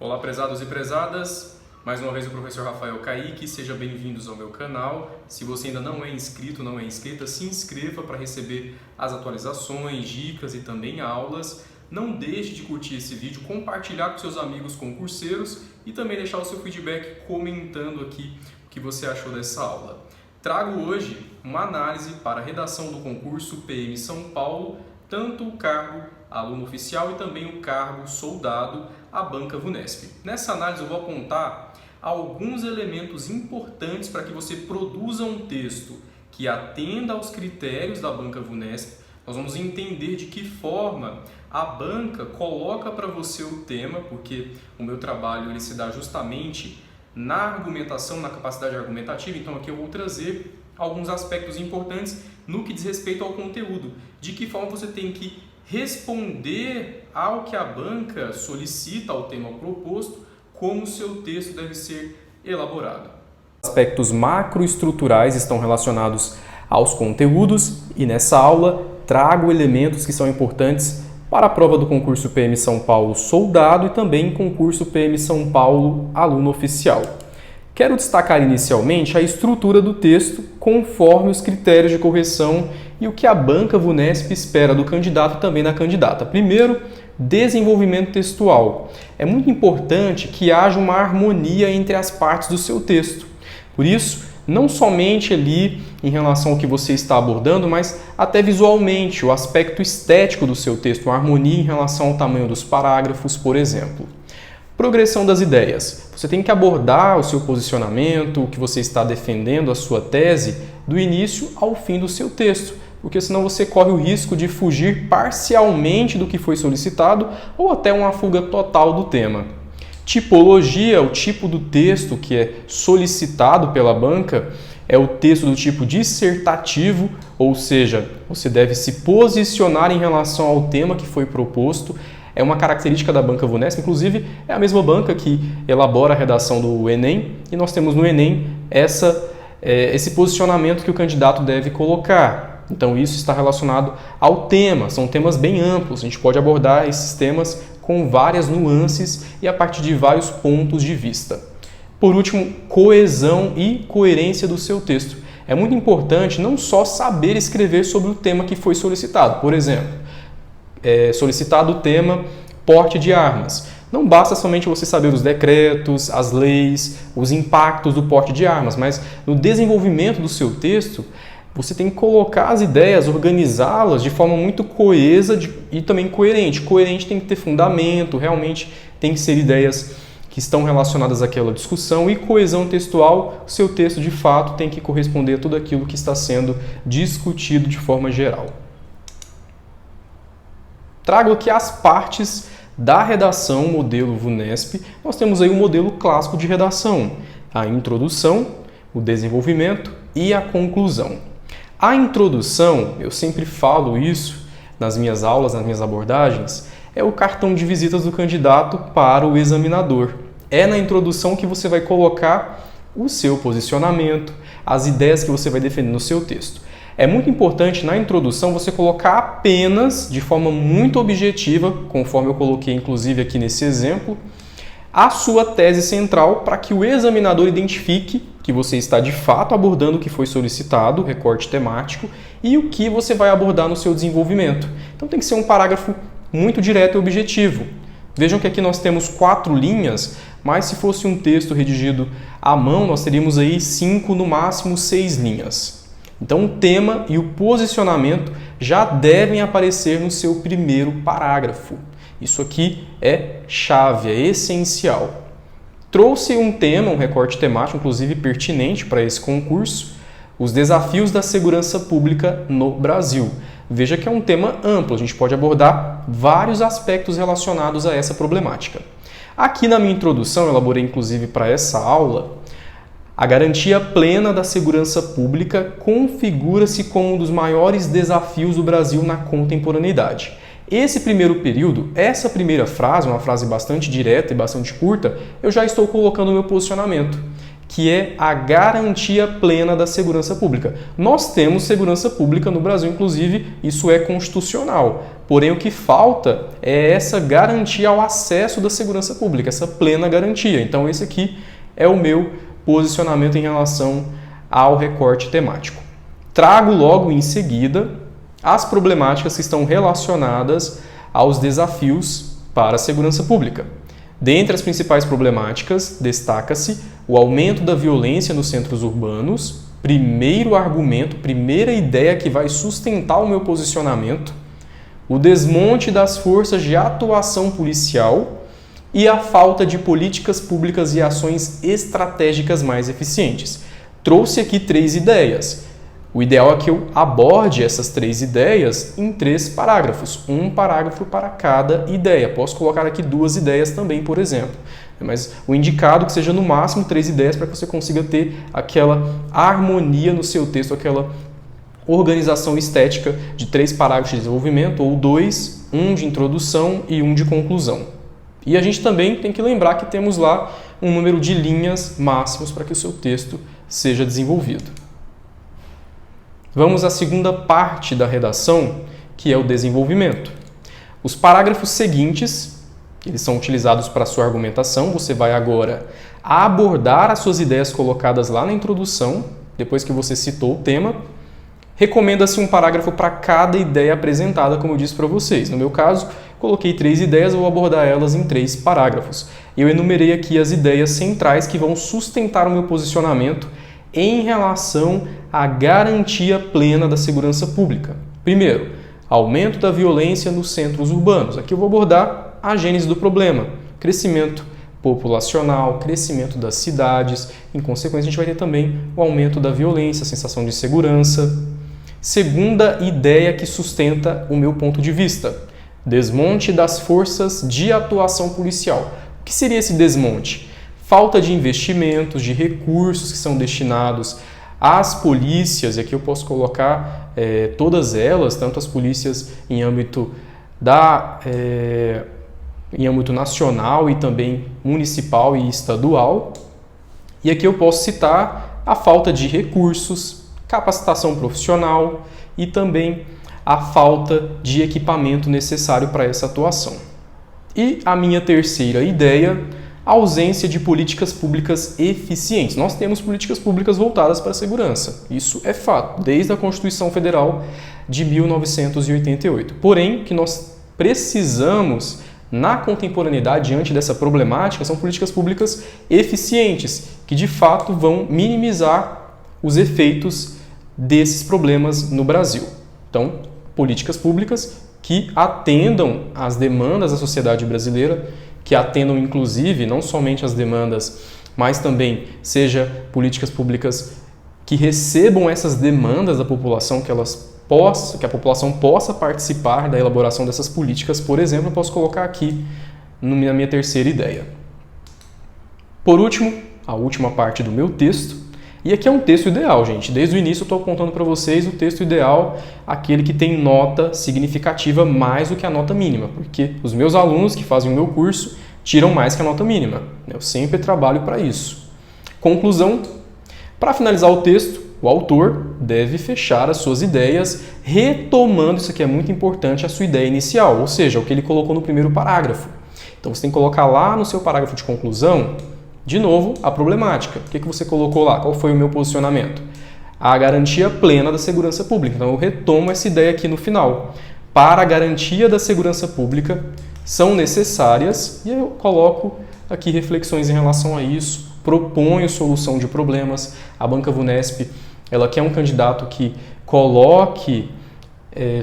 Olá, prezados e prezadas, mais uma vez o professor Rafael Kaique, sejam bem-vindos ao meu canal. Se você ainda não é inscrito, não é inscrita, se inscreva para receber as atualizações, dicas e também aulas. Não deixe de curtir esse vídeo, compartilhar com seus amigos concurseiros e também deixar o seu feedback comentando aqui o que você achou dessa aula. Trago hoje uma análise para a redação do concurso PM São Paulo, tanto o cargo aluno oficial e também o cargo soldado, a banca VUNESP. Nessa análise eu vou apontar alguns elementos importantes para que você produza um texto que atenda aos critérios da banca VUNESP. Nós vamos entender de que forma a banca coloca para você o tema, porque o meu trabalho ele se dá justamente na argumentação, na capacidade argumentativa. Então aqui eu vou trazer alguns aspectos importantes no que diz respeito ao conteúdo. De que forma você tem que responder ao que a banca solicita ao tema proposto, como o seu texto deve ser elaborado. Aspectos macroestruturais estão relacionados aos conteúdos e nessa aula trago elementos que são importantes para a prova do concurso PM São Paulo Soldado e também concurso PM São Paulo Aluno Oficial. Quero destacar inicialmente a estrutura do texto conforme os critérios de correção e o que a banca VUNESP espera do candidato e também da candidata. Primeiro, desenvolvimento textual. É muito importante que haja uma harmonia entre as partes do seu texto. Por isso, não somente ali em relação ao que você está abordando, mas até visualmente, o aspecto estético do seu texto, uma harmonia em relação ao tamanho dos parágrafos, por exemplo. Progressão das ideias. Você tem que abordar o seu posicionamento, o que você está defendendo, a sua tese, do início ao fim do seu texto, porque senão você corre o risco de fugir parcialmente do que foi solicitado ou até uma fuga total do tema. Tipologia, o tipo do texto que é solicitado pela banca, é o texto do tipo dissertativo, ou seja, você deve se posicionar em relação ao tema que foi proposto. É uma característica da banca VUNESP, inclusive é a mesma banca que elabora a redação do Enem, e nós temos no Enem esse posicionamento que o candidato deve colocar. Então isso está relacionado ao tema, são temas bem amplos, a gente pode abordar esses temas com várias nuances e a partir de vários pontos de vista. Por último, coesão e coerência do seu texto. É muito importante não só saber escrever sobre o tema que foi solicitado, por exemplo, solicitado o tema porte de armas. Não basta somente você saber os decretos, as leis, os impactos do porte de armas, mas no desenvolvimento do seu texto, você tem que colocar as ideias, organizá-las de forma muito coesa e também coerente. Coerente tem que ter fundamento, realmente tem que ser ideias que estão relacionadas àquela discussão, e coesão textual, o seu texto de fato tem que corresponder a tudo aquilo que está sendo discutido de forma geral. Trago aqui as partes da redação modelo VUNESP. Nós temos aí o modelo clássico de redação, a introdução, o desenvolvimento e a conclusão. A introdução, eu sempre falo isso nas minhas aulas, nas minhas abordagens, é o cartão de visitas do candidato para o examinador. É na introdução que você vai colocar o seu posicionamento, as ideias que você vai defender no seu texto. É muito importante na introdução você colocar apenas, de forma muito objetiva, conforme eu coloquei inclusive aqui nesse exemplo, a sua tese central para que o examinador identifique que você está de fato abordando o que foi solicitado, recorte temático, e o que você vai abordar no seu desenvolvimento. Então tem que ser um parágrafo muito direto e objetivo. Vejam que aqui nós temos 4 linhas, mas se fosse um texto redigido à mão, nós teríamos aí 5, no máximo 6 linhas. Então o tema e o posicionamento já devem aparecer no seu primeiro parágrafo. Isso aqui é chave, é essencial. Trouxe um tema, um recorte temático, inclusive pertinente para esse concurso, os desafios da segurança pública no Brasil. Veja que é um tema amplo, a gente pode abordar vários aspectos relacionados a essa problemática. Aqui na minha introdução, eu elaborei inclusive para essa aula, a garantia plena da segurança pública configura-se como um dos maiores desafios do Brasil na contemporaneidade. Esse primeiro período, essa primeira frase, uma frase bastante direta e bastante curta, eu já estou colocando o meu posicionamento. que é a garantia plena da segurança pública. Nós temos segurança pública no Brasil, inclusive isso é constitucional. Porém, o que falta é essa garantia ao acesso da segurança pública, essa plena garantia. Então, esse aqui é o meu posicionamento em relação ao recorte temático. Trago logo em seguida as problemáticas que estão relacionadas aos desafios para a segurança pública. Dentre as principais problemáticas, destaca-se o aumento da violência nos centros urbanos, primeiro argumento, primeira ideia que vai sustentar o meu posicionamento, o desmonte das forças de atuação policial e a falta de políticas públicas e ações estratégicas mais eficientes. Trouxe aqui 3 ideias. O ideal é que eu aborde essas 3 ideias em 3 parágrafos, um parágrafo para cada ideia. Posso colocar aqui 2 ideias também, por exemplo. Mas o indicado é que seja no máximo 3 ideias para que você consiga ter aquela harmonia no seu texto, aquela organização estética de 3 parágrafos de desenvolvimento, ou 2, um de introdução e um de conclusão. E a gente também tem que lembrar que temos lá um número de linhas máximos para que o seu texto seja desenvolvido. Vamos à segunda parte da redação, que é o desenvolvimento. Os parágrafos seguintes, eles são utilizados para a sua argumentação. Você vai agora abordar as suas ideias colocadas lá na introdução, depois que você citou o tema. Recomenda-se um parágrafo para cada ideia apresentada, como eu disse para vocês. No meu caso, coloquei 3 ideias, vou abordar elas em 3 parágrafos. Eu enumerei aqui as ideias centrais que vão sustentar o meu posicionamento em relação à garantia plena da segurança pública. Primeiro, aumento da violência nos centros urbanos. Aqui eu vou abordar a gênese do problema. Crescimento populacional, crescimento das cidades. Em consequência, a gente vai ter também o aumento da violência, a sensação de segurança. Segunda ideia que sustenta o meu ponto de vista: desmonte das forças de atuação policial. O que seria esse desmonte? Falta de investimentos, de recursos que são destinados às polícias, e aqui eu posso colocar todas elas, tanto as polícias em âmbito nacional e também municipal e estadual. E aqui eu posso citar a falta de recursos, capacitação profissional e também a falta de equipamento necessário para essa atuação. E a minha terceira ideia: a ausência de políticas públicas eficientes. Nós temos políticas públicas voltadas para a segurança. Isso é fato, desde a Constituição Federal de 1988. Porém, o que nós precisamos na contemporaneidade, diante dessa problemática, são políticas públicas eficientes, que de fato vão minimizar os efeitos desses problemas no Brasil. Então, políticas públicas que atendam às demandas da sociedade brasileira, que atendam inclusive não somente às demandas, mas também seja políticas públicas que recebam essas demandas da população, que a população possa participar da elaboração dessas políticas. Por exemplo, eu posso colocar aqui na minha terceira ideia. Por último, a última parte do meu texto. E aqui é um texto ideal, gente. Desde o início eu estou apontando para vocês o texto ideal, aquele que tem nota significativa mais do que a nota mínima, porque os meus alunos que fazem o meu curso tiram mais que a nota mínima. Eu sempre trabalho para isso. Conclusão: para finalizar o texto, o autor deve fechar as suas ideias retomando, isso aqui é muito importante, a sua ideia inicial, ou seja, o que ele colocou no primeiro parágrafo. Então você tem que colocar lá no seu parágrafo de conclusão, de novo, a problemática. O que você colocou lá? Qual foi o meu posicionamento? A garantia plena da segurança pública. Então eu retomo essa ideia aqui no final. Para a garantia da segurança pública são necessárias, e eu coloco aqui reflexões em relação a isso, proponho solução de problemas. A Banca Vunesp, ela quer um candidato que coloque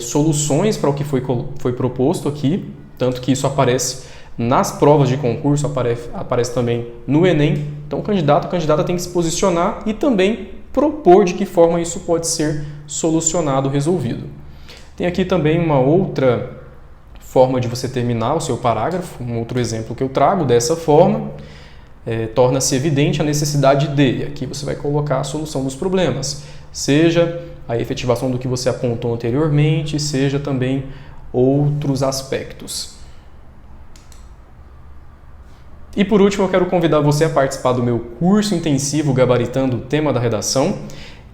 soluções para o que foi proposto aqui, tanto que isso aparece nas provas de concurso, aparece também no Enem. Então, a candidata tem que se posicionar e também propor de que forma isso pode ser solucionado, resolvido. Tem aqui também uma outra forma de você terminar o seu parágrafo, um outro exemplo que eu trago dessa forma. Torna-se evidente a necessidade de, aqui você vai colocar a solução dos problemas, seja a efetivação do que você apontou anteriormente, seja também outros aspectos. E por último, eu quero convidar você a participar do meu curso intensivo Gabaritando o Tema da Redação.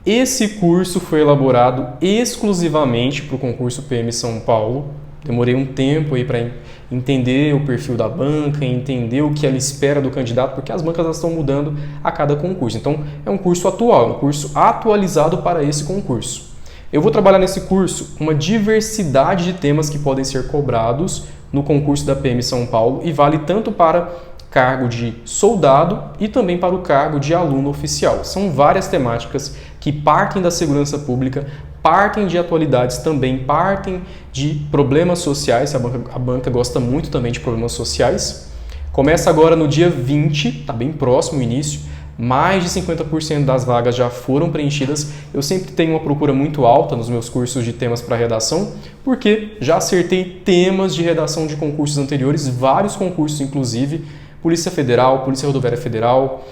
Esse curso foi elaborado exclusivamente para o concurso PM São Paulo. Demorei um tempo aí para entender o perfil da banca, entender o que ela espera do candidato, porque as bancas estão mudando a cada concurso. Então, é um curso atual, um curso atualizado para esse concurso. Eu vou trabalhar nesse curso uma diversidade de temas que podem ser cobrados no concurso da PM São Paulo e vale tanto para cargo de soldado e também para o cargo de aluno oficial. São várias temáticas que partem da segurança pública, partem de atualidades também, partem de problemas sociais, a banca gosta muito também de problemas sociais. Começa agora no dia 20, está bem próximo o início, mais de 50% das vagas já foram preenchidas. Eu sempre tenho uma procura muito alta nos meus cursos de temas para redação, porque já acertei temas de redação de concursos anteriores, vários concursos inclusive, Polícia Federal, Polícia Rodoviária Federal.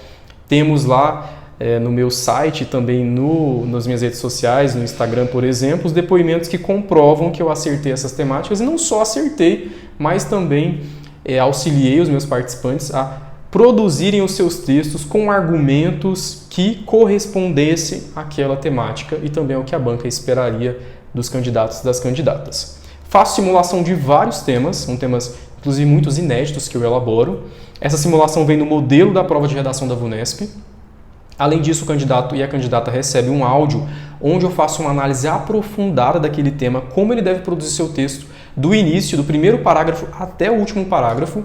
Temos lá no meu site, também nas minhas redes sociais, no Instagram, por exemplo, os depoimentos que comprovam que eu acertei essas temáticas. E não só acertei, mas também auxiliei os meus participantes a produzirem os seus textos com argumentos que correspondessem àquela temática e também ao que a banca esperaria dos candidatos e das candidatas. Faço simulação de vários temas, são temas inclusive muitos inéditos que eu elaboro. Essa simulação vem no modelo da prova de redação da VUNESP. Além disso, o candidato e a candidata recebem um áudio onde eu faço uma análise aprofundada daquele tema, como ele deve produzir seu texto, do início, do primeiro parágrafo até o último parágrafo.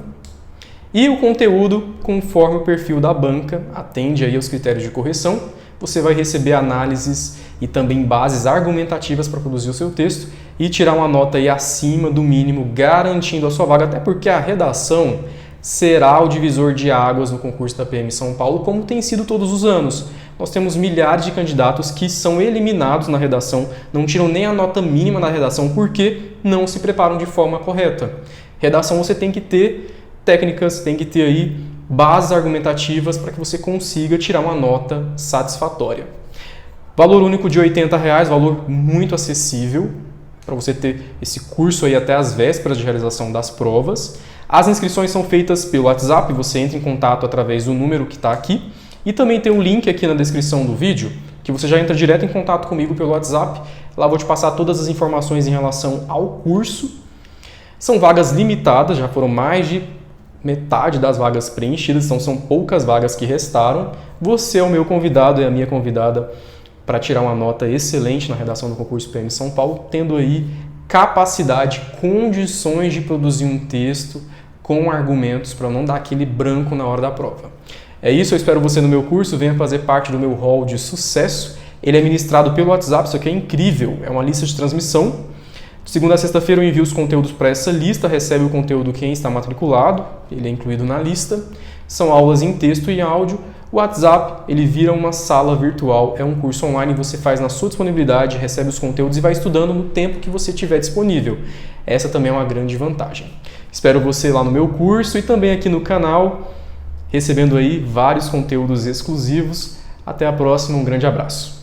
E o conteúdo, conforme o perfil da banca, atende aí aos critérios de correção. Você vai receber análises e também bases argumentativas para produzir o seu texto e tirar uma nota aí acima do mínimo, garantindo a sua vaga, até porque a redação será o divisor de águas no concurso da PM São Paulo, como tem sido todos os anos. Nós temos milhares de candidatos que são eliminados na redação, não tiram nem a nota mínima na redação porque não se preparam de forma correta. Redação você tem que ter técnicas, tem que ter aí bases argumentativas para que você consiga tirar uma nota satisfatória. Valor único de R$ 80, valor muito acessível para você ter esse curso aí até as vésperas de realização das provas. As inscrições são feitas pelo WhatsApp, você entra em contato através do número que está aqui e também tem um link aqui na descrição do vídeo que você já entra direto em contato comigo pelo WhatsApp. Lá vou te passar todas as informações em relação ao curso. São vagas limitadas, já foram mais de metade das vagas preenchidas, então são poucas vagas que restaram. Você é o meu convidado e a minha convidada para tirar uma nota excelente na redação do concurso PM São Paulo, tendo aí capacidade, condições de produzir um texto com argumentos para não dar aquele branco na hora da prova. É isso, eu espero você no meu curso, venha fazer parte do meu hall de sucesso. Ele é ministrado pelo WhatsApp, isso aqui é incrível, é uma lista de transmissão. De segunda a sexta-feira eu envio os conteúdos para essa lista, recebe o conteúdo quem está matriculado, ele é incluído na lista. São aulas em texto e áudio. O WhatsApp, ele vira uma sala virtual, é um curso online que você faz na sua disponibilidade, recebe os conteúdos e vai estudando no tempo que você tiver disponível. Essa também é uma grande vantagem. Espero você lá no meu curso e também aqui no canal, recebendo aí vários conteúdos exclusivos. Até a próxima, um grande abraço.